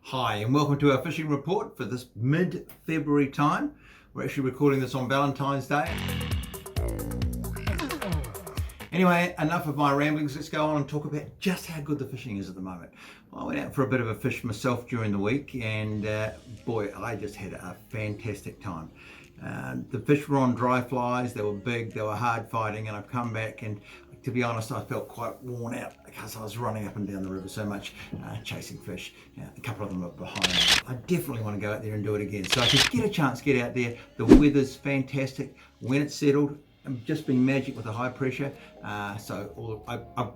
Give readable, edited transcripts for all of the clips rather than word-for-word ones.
Hi and welcome to our fishing report for this mid-February time. We're actually recording this on Valentine's Day. Anyway, enough of my ramblings. Let's go on and talk about just how good the fishing is at the moment. I went out for a bit of a fish myself during the week and boy, I just had a fantastic time. The fish were on dry flies, they were big, they were hard fighting, and I've come back and to be honest, I felt quite worn out because I was running up and down the river so much, chasing fish. A couple of them are behind me. I definitely want to go out there and do it again. So if you get a chance, get out there. The weather's fantastic. When it's settled, just been magic with the high pressure. I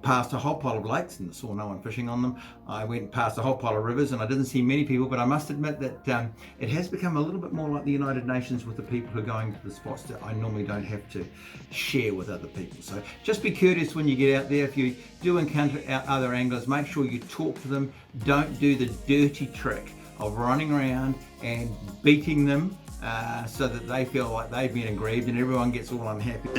passed a whole pile of lakes and saw no one fishing on them. I went past a whole pile of rivers and I didn't see many people, but I must admit that it has become a little bit more like the United Nations with the people who are going to the spots that I normally don't have to share with other people. So just be courteous when you get out there. If you do encounter other anglers, make sure you talk to them. Don't do the dirty trick of running around and beating them so that they feel like they've been aggrieved and everyone gets all unhappy.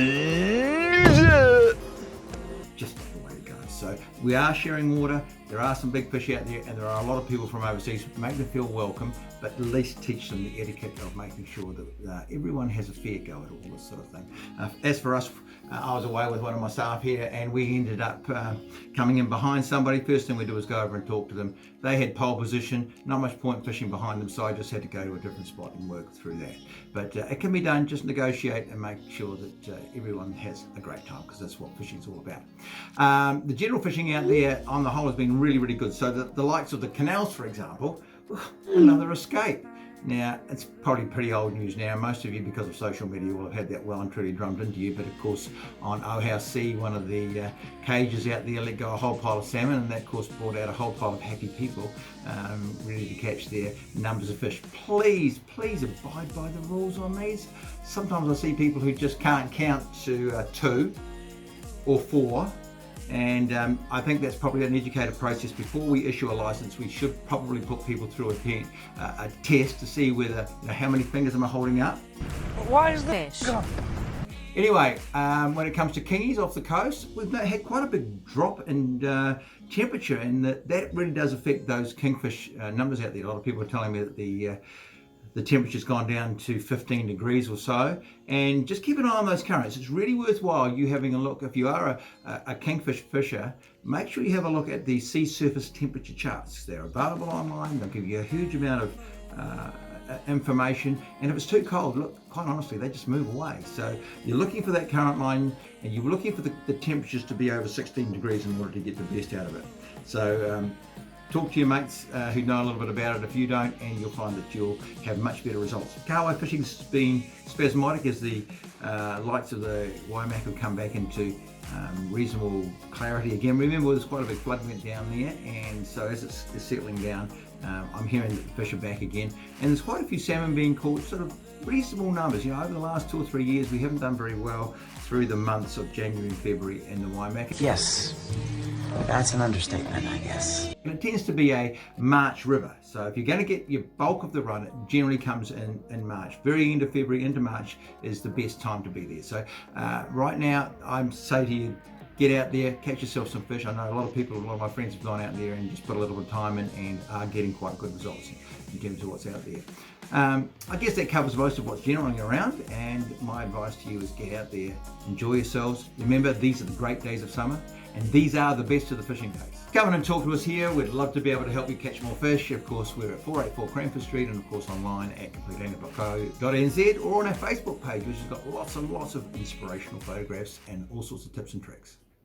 Just not the way to go. So we are sharing water, there are some big fish out there and there are a lot of people from overseas. Make them feel welcome, but at least teach them the etiquette of making sure that everyone has a fair go at all this sort of thing. As for us, I was away with one of my staff here and we ended up coming in behind somebody. First thing we do was go over and talk to them. They had pole position, not much point fishing behind them, so I just had to go to a different spot and work through that. But it can be done, just negotiate and make sure that everyone has a great time, because that's what fishing is all about. The general fishing out there on the whole has been really, really good. So the likes of the canals, for example, another escape. Now, it's probably pretty old news now. Most of you, because of social media, will have had that well and truly drummed into you. But of course, on Ohouse Sea, one of the cages out there let go a whole pile of salmon, and that of course brought out a whole pile of happy people ready to catch their numbers of fish. Please abide by the rules on these. Sometimes I see people who just can't count to 2 or 4. And I think that's probably an educated process. Before we issue a license, we should probably put people through a test to see whether, how many fingers am I holding up. Why is this? Anyway, when it comes to kingies off the coast, we've had quite a big drop in temperature, and that really does affect those kingfish numbers out there. A lot of people are telling me that the temperature's gone down to 15 degrees or so, and just keep an eye on those currents. It's really worthwhile you having a look. If you are a kingfish fisher, make sure you have a look at the sea surface temperature charts. They're available online. They'll give you a huge amount of information, and if it's too cold, look, quite honestly, they just move away. So you're looking for that current line, and you're looking for the temperatures to be over 16 degrees in order to get the best out of it. So talk to your mates who know a little bit about it if you don't, and you'll find that you'll have much better results. Kahawai fishing's been spasmodic as the lights of the Waimaka come back into reasonable clarity again. Remember, there's quite a big flood went down there, and so as it's settling down, I'm hearing that the fish are back again, and there's quite a few salmon being caught, sort of reasonable numbers. Over the last 2 or 3 years, we haven't done very well through the months of January and February in the Waimaka. Yes, that's an understatement, I guess. And it tends to be a March river, so if you're going to get your bulk of the run, it generally comes in March. Very end of February into March is the best time to be there. So right now, I'm say to you, get out there, catch yourself some fish. I know a lot of my friends have gone out there and just put a little bit of time in and are getting quite good results in terms of what's out there. I guess that covers most of what's generally around, and my advice to you is get out there, enjoy yourselves. Remember, these are the great days of summer, and these are the best of the fishing days. Come in and talk to us here. We'd love to be able to help you catch more fish. Of course, we're at 484 Cranford Street, and of course online at completeangler.co.nz, or on our Facebook page, which has got lots and lots of inspirational photographs and all sorts of tips and tricks.